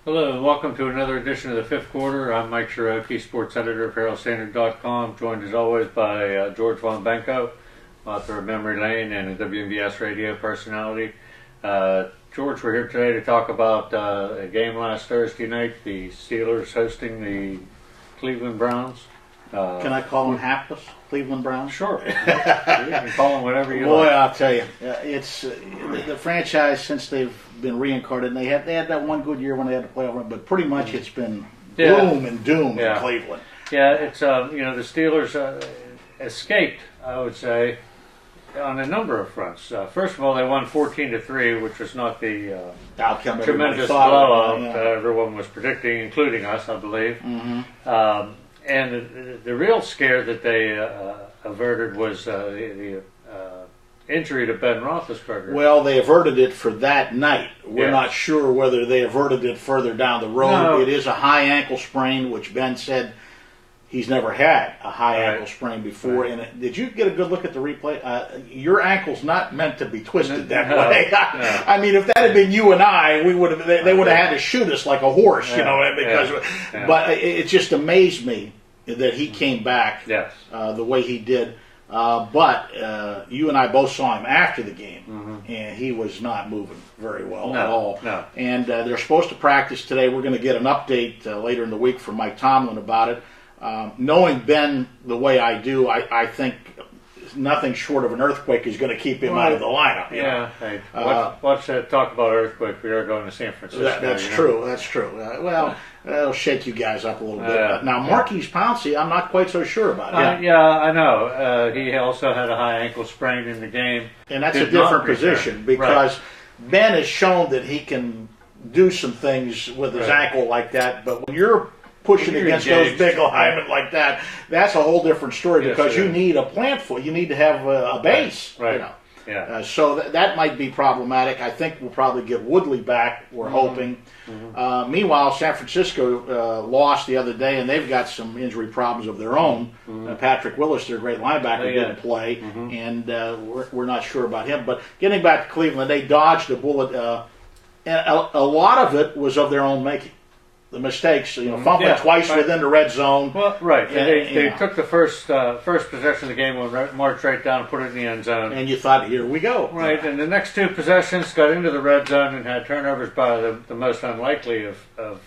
Hello and welcome to another edition of the Fifth Quarter. I'm Mike Ciarochi, sports editor of Herald-Standard.com, joined as always by George Von Benko, author of Memory Lane and a WMBS radio personality. George, we're here today to talk about a game last Thursday night, the Steelers hosting the Cleveland Browns. Can I call them hapless Cleveland Browns? Sure. You can call them whatever you Boy, like. I'll tell you, it's the franchise since they've been reincarnated. They had that one good year when they had the playoff run, but pretty much it's been gloom and doom in Cleveland. Yeah, it's the Steelers escaped, I would say, on a number of fronts. First of all, they won 14-3, which was not the Outcome tremendous blowout everyone was predicting, including us, I believe. Mm-hmm. And the real scare that they averted was the injury to Ben Roethlisberger. Well, they averted it for that night. We're not sure whether they averted it further down the road. No. It is a high ankle sprain, which Ben said he's never had a high ankle sprain before. Right. And did you get a good look at the replay? Your ankle's not meant to be twisted that way. No. I mean, if that had been you and I, we would have. They would have had to shoot us like a horse, because. But it just amazed me that he came back the way he did. But you and I both saw him after the game, and he was not moving very well at all. No. And they're supposed to practice today. We're going to get an update later in the week from Mike Tomlin about it. Knowing Ben the way I do, I think nothing short of an earthquake is going to keep him out of the lineup. Hey, let's talk about earthquake. We are going to San Francisco. That's true. That's true. Well, it'll shake you guys up a little bit. Now, Marquise Pouncey, I'm not quite so sure about him. I know. He also had a high ankle sprain in the game. And that's a different position because Ben has shown that he can do some things with his ankle like that. But when you're pushing against those big linemen like that, that's a whole different story because you need a plant foot. You need to have a base. Right. So that might be problematic. I think we'll probably get Woodley back, we're hoping. Meanwhile, San Francisco lost the other day, and they've got some injury problems of their own. Patrick Willis, their great linebacker, didn't play, and we're not sure about him. But getting back to Cleveland, they dodged a bullet, and a lot of it was of their own making. The mistakes, fumbling twice within the red zone. Well, they took the first possession of the game and marched right down and put it in the end zone. And you thought, here we go. Right, and the next two possessions got into the red zone and had turnovers by the most unlikely of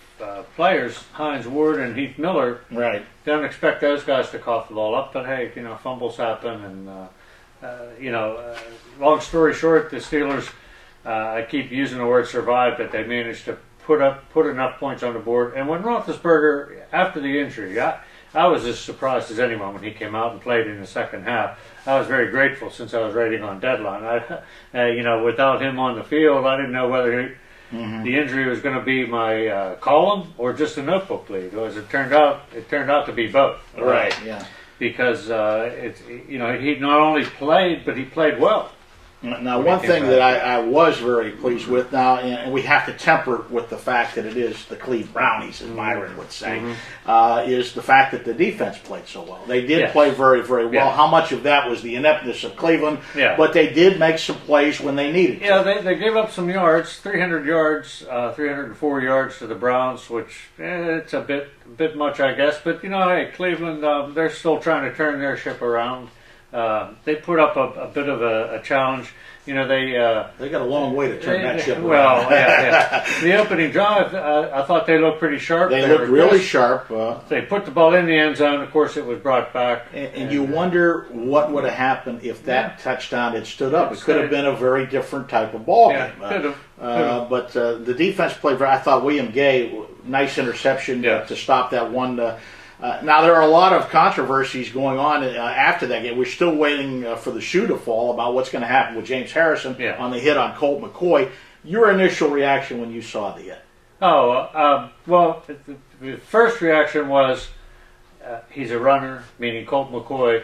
players, Hines Ward and Heath Miller. Right. Don't expect those guys to cough the ball up, but hey, fumbles happen. And, long story short, the Steelers, I keep using the word survive, but they managed to put enough points on the board. And when Roethlisberger, after the injury, I was as surprised as anyone when he came out and played in the second half. I was very grateful since I was writing on Deadline. Without him on the field, I didn't know whether the injury was going to be my column or just a notebook lead. As it turned out to be both. Right. Yeah. Because he not only played, but he played well. Now, one thing that I was very pleased with now, and we have to temper it with the fact that it is the Cleveland Brownies, as Myron would say, is the fact that the defense played so well. They did play very, very well. How much of that was the ineptness of Cleveland? But they did make some plays when they needed to. They gave up some yards, 300 yards, 304 yards to the Browns, which it's a bit much, I guess. But, hey, Cleveland, they're still trying to turn their ship around. They put up a bit of a challenge. They got a long way to turn that ship around. Well, the opening drive, I thought they looked pretty sharp. They looked really sharp. They put the ball in the end zone. Of course, it was brought back. And you wonder what would have happened if that touchdown had stood up. It could have been a very different type of ball game. Could have. But the defense played. I thought William Gay, nice interception to stop that one. Now, there are a lot of controversies going on after that game. We're still waiting for the shoe to fall about what's going to happen with James Harrison on the hit on Colt McCoy. Your initial reaction when you saw the hit? Well, the first reaction was he's a runner, meaning Colt McCoy.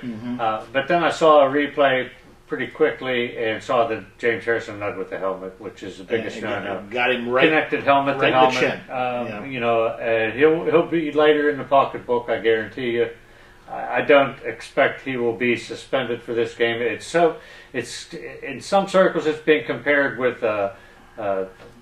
But then I saw a replay pretty quickly and saw that James Harrison led with the helmet, which is the biggest shine. Got him right, connected helmet right to helmet. He'll be later in the pocketbook, I guarantee you. I don't expect he will be suspended for this game. It's in some circles it's being compared with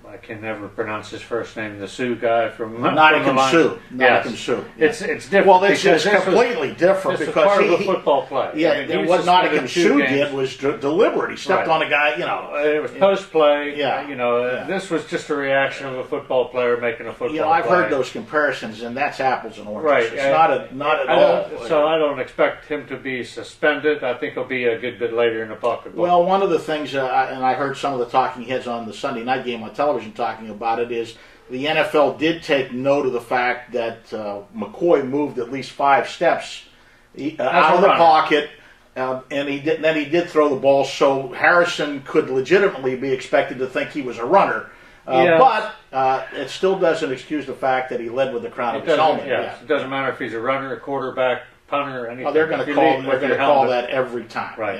I can never pronounce his first name. The Sioux guy from Nottingham Sioux. Yes. Sioux. Yeah. It's different. Well, it's completely different because because part of a football play. Yeah, I mean, what Nottingham Sioux did was deliberate. He stepped on a guy. It was post play. Yeah. This was just a reaction of a football player making a football play. I've heard those comparisons, and that's apples and oranges. Right. It's not at all. So I don't expect him to be suspended. I think he'll be a good bit later in the pocketbook. Well, one of the things, and I heard some of the talking heads on the Sunday night game on television talking about it, is the NFL did take note of the fact that McCoy moved at least 5 steps out of the pocket, and then he did throw the ball, so Harrison could legitimately be expected to think he was a runner. But it still doesn't excuse the fact that he led with the crown of his helmet. Yes. It doesn't matter if he's a runner, a quarterback, punter, or anything. Oh, they're going to call that every time. Right.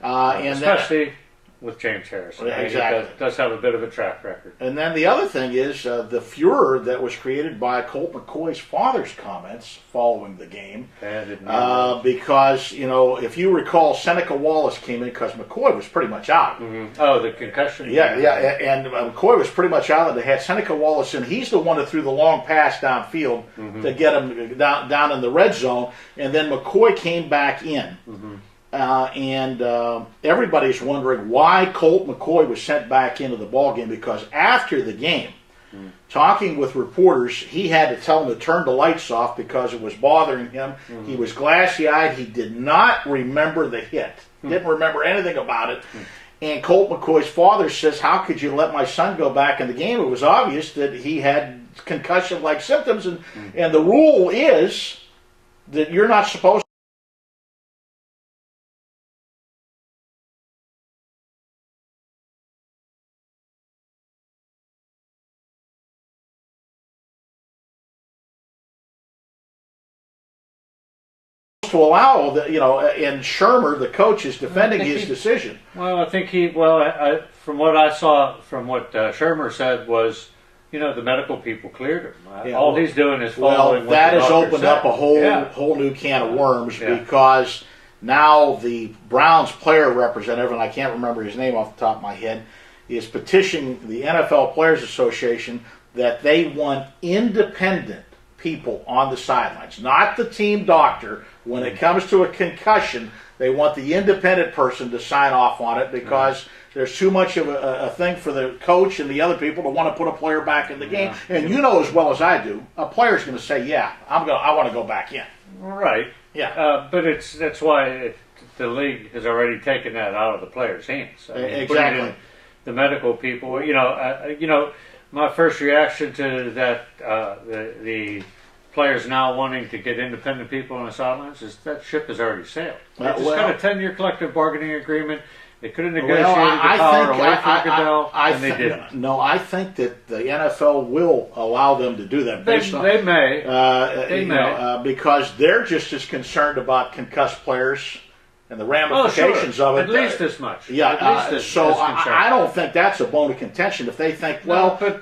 And especially with James Harrison. Exactly. He does have a bit of a track record. And then the other thing is the furor that was created by Colt McCoy's father's comments following the game. Because, if you recall, Seneca Wallace came in because McCoy was pretty much out. Mm-hmm. Oh, the concussion? Yeah. And McCoy was pretty much out. They had Seneca Wallace in. He's the one that threw the long pass downfield to get him down in the red zone. And then McCoy came back in. Mm-hmm. And everybody's wondering why Colt McCoy was sent back into the ballgame, because after the game, talking with reporters, he had to tell them to turn the lights off because it was bothering him. He was glassy-eyed. He did not remember the hit. Didn't remember anything about it. And Colt McCoy's father says, how could you let my son go back in the game? It was obvious that he had concussion-like symptoms. And the rule is that you're not supposed to allow and Shermer, the coach, is defending his decision. Well, I think from what I saw, from what Shermer said was, the medical people cleared him. All he's doing is following what that the has doctor opened said. up a whole new can of worms because now the Browns player representative, and I can't remember his name off the top of my head, is petitioning the NFL Players Association that they want independent people on the sidelines, not the team doctor. When it comes to a concussion, they want the independent person to sign off on it because there's too much of a thing for the coach and the other people to want to put a player back in the game. And you know as well as I do, a player's going to say, I want to go back in. Right. Yeah. But that's why the league has already taken that out of the players' hands. Exactly. The medical people, my first reaction to that, the players now wanting to get independent people on the sidelines is that ship has already sailed. They just got a 10-year collective bargaining agreement. They could have negotiated the power away from Goodell, and they didn't. No, I think that the NFL will allow them to do that. They may. Because they're just as concerned about concussed players and the ramifications of it. At least as much. Yeah, I don't think that's a bone of contention. If they think,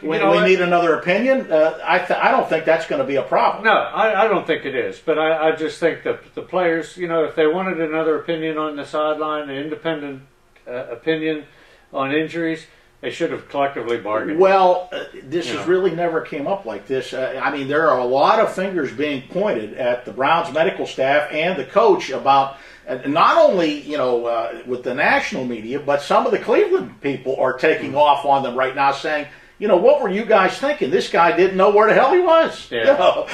we need another opinion, I don't think that's going to be a problem. No, I don't think it is. But I just think that the players, if they wanted another opinion on the sideline, an independent opinion on injuries, they should have collectively bargained. Well, this has really never came up like this. There are a lot of fingers being pointed at the Browns medical staff and the coach about not only, with the national media, but some of the Cleveland people are taking off on them right now saying, what were you guys thinking? This guy didn't know where the hell he was. Yeah. Well,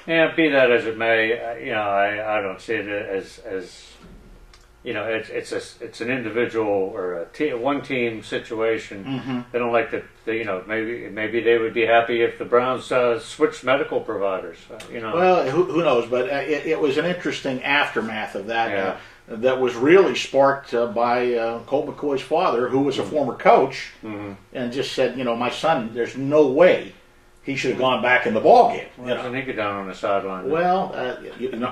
be that as it may, I don't see it as it's an individual or a one team situation. Mm-hmm. They don't like that. Maybe they would be happy if the Browns switched medical providers. Well, who knows? But it was an interesting aftermath of that. That was really sparked by Colt McCoy's father, who was a former coach, and just said, my son, there's no way he should have gone back in the ballgame. Doesn't he get down on the sideline? Well,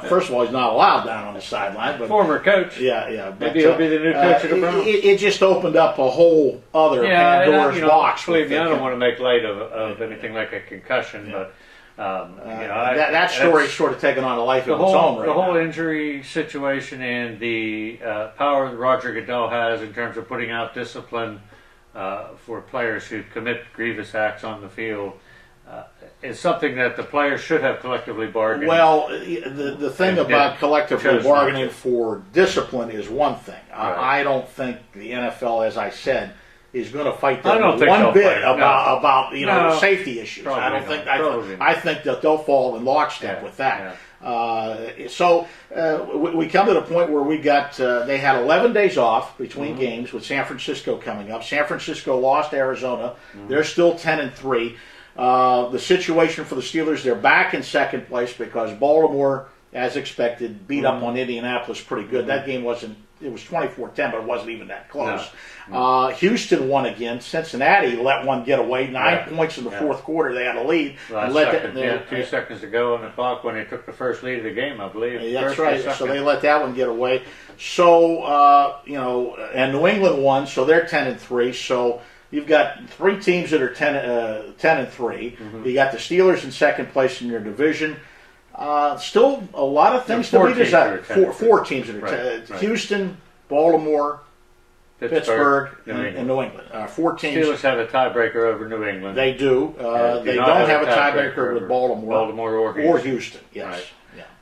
first of all, he's not allowed down on the sideline. But former coach. Yeah. But, maybe he'll be the new coach of the Browns. It just opened up a whole other Pandora's box. Believe me, I don't want to make light of anything like a concussion, but that story's sort of taken on a life of its own right now. The whole injury situation and the power that Roger Goodell has in terms of putting out discipline for players who commit grievous acts on the field is something that the players should have collectively bargained. Well, the thing about collectively bargaining for discipline is one thing. I don't think the NFL, as I said, is going to fight them one bit about safety issues. I don't think. I think that they'll fall in lockstep with that. So we come to the point where we got they had 11 days off between games with San Francisco coming up. San Francisco lost to Arizona. They're still 10-3. The situation for the Steelers, they're back in second place because Baltimore, as expected, beat up on Indianapolis pretty good. That game wasn't. It was 24-10, but it wasn't even that close. Houston won again. Cincinnati let one get away. 9 points in the fourth quarter. They had a lead. Last 2 seconds to go on the clock when they took the first lead of the game, I believe. That's right. So they let that one get away. So, and New England won, so they're 10-3. So you've got three teams that are 10-3. You got the Steelers in second place in your division. Still a lot of things to be decided. Four teams that are Houston, Baltimore, Pittsburgh, and New England. 4 teams. Steelers have a tiebreaker over New England. They do. They don't have a tiebreaker with Baltimore or Houston. Yes.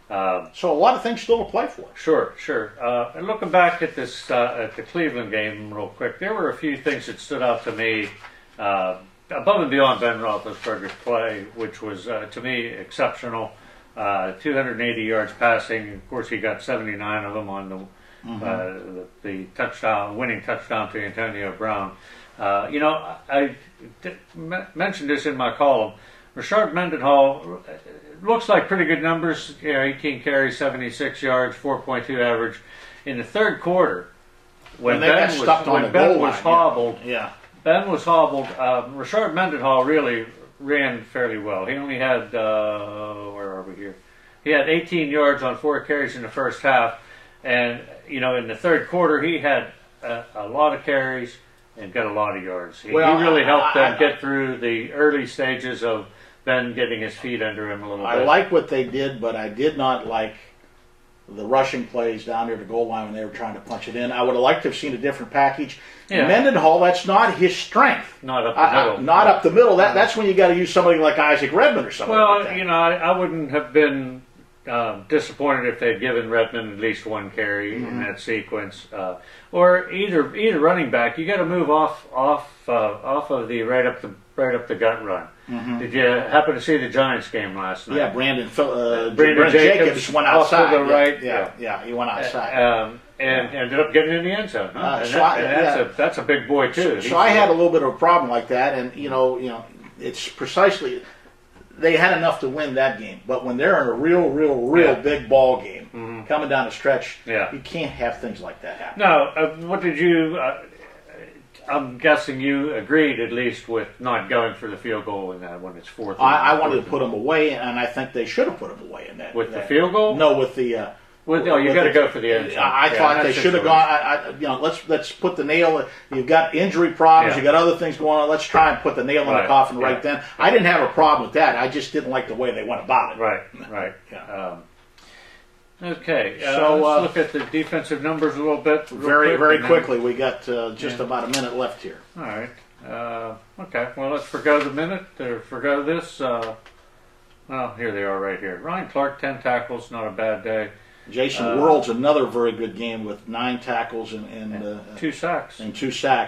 Right. So a lot of things still to play for. Sure. And looking back at this at the Cleveland game real quick, there were a few things that stood out to me above and beyond Ben Roethlisberger's play, which was to me exceptional. 280 yards passing. Of course, he got 79 of them on the touchdown, winning touchdown to Antonio Brown. I mentioned this in my column. Rashard Mendenhall looks like pretty good numbers. 18 carries, 76 yards, 4.2 average. In the third quarter, when Ben was hobbled, Rashard Mendenhall really ran fairly well. He only had, where are we here? He had 18 yards on 4 carries in the first half. And, in the third quarter, he had a lot of carries and got a lot of yards. He really helped them get through the early stages of Ben getting his feet under him a little bit. I like what they did, but I did not like the rushing plays down near the goal line when they were trying to punch it in. I would have liked to have seen a different package. Yeah. Mendenhall, that's not his strength. Not up the middle. Not up the middle. That's when you got to use somebody like Isaac Redmond or something like that. I wouldn't have been disappointed if they'd given Redmond at least one carry in that sequence, or either running back. You got to move off of the right up the gut run. Did you happen to see the Giants game last night? Yeah, Brandon Jacobs went outside. To the right. Yeah, he went outside. And ended up getting in the end zone. That's a big boy too. So I had a little bit of a problem like that, and it's precisely. They had enough to win that game, but when they're in a real big ball game, coming down the stretch, you can't have things like that happen. No, what did you? I'm guessing you agreed at least with not going for the field goal in that when it's fourth. I wanted to put them away, and I think they should have put them away in that. With the field goal? No, with the. You got to go for the end zone. I thought they should have gone. Let's put the nail. You've got injury problems. You got other things going on. Let's try and put the nail in the coffin right then. I didn't have a problem with that. I just didn't like the way they went about it. Right. Okay. So let's look at the defensive numbers a little bit. Very quickly. We got just about a minute left here. All right. Okay. Well, let's forgo the minute. Or forgo this. Well, here they are right here. Ryan Clark, 10 tackles. Not a bad day. Jason World's another very good game with 9 tackles and 2 sacks.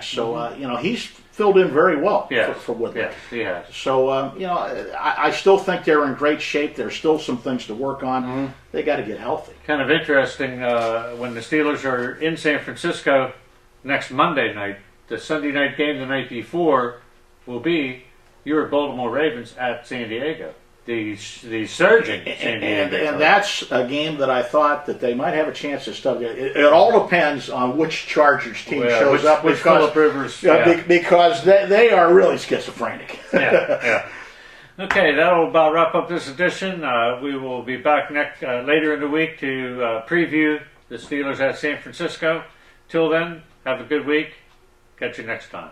So he's filled in very well for Woodley. Yes, he has. So I still think they're in great shape. There's still some things to work on. They got to get healthy. Kind of interesting when the Steelers are in San Francisco next Monday night. The Sunday night game the night before will be your Baltimore Ravens at San Diego. The surging San Diego. And that's a game that I thought that they might have a chance to stop. It all depends on which Chargers team shows up. Which Phillip Rivers. Because they are really schizophrenic. Okay, that'll about wrap up this edition. We will be back later in the week to preview the Steelers at San Francisco. Till then, have a good week. Catch you next time.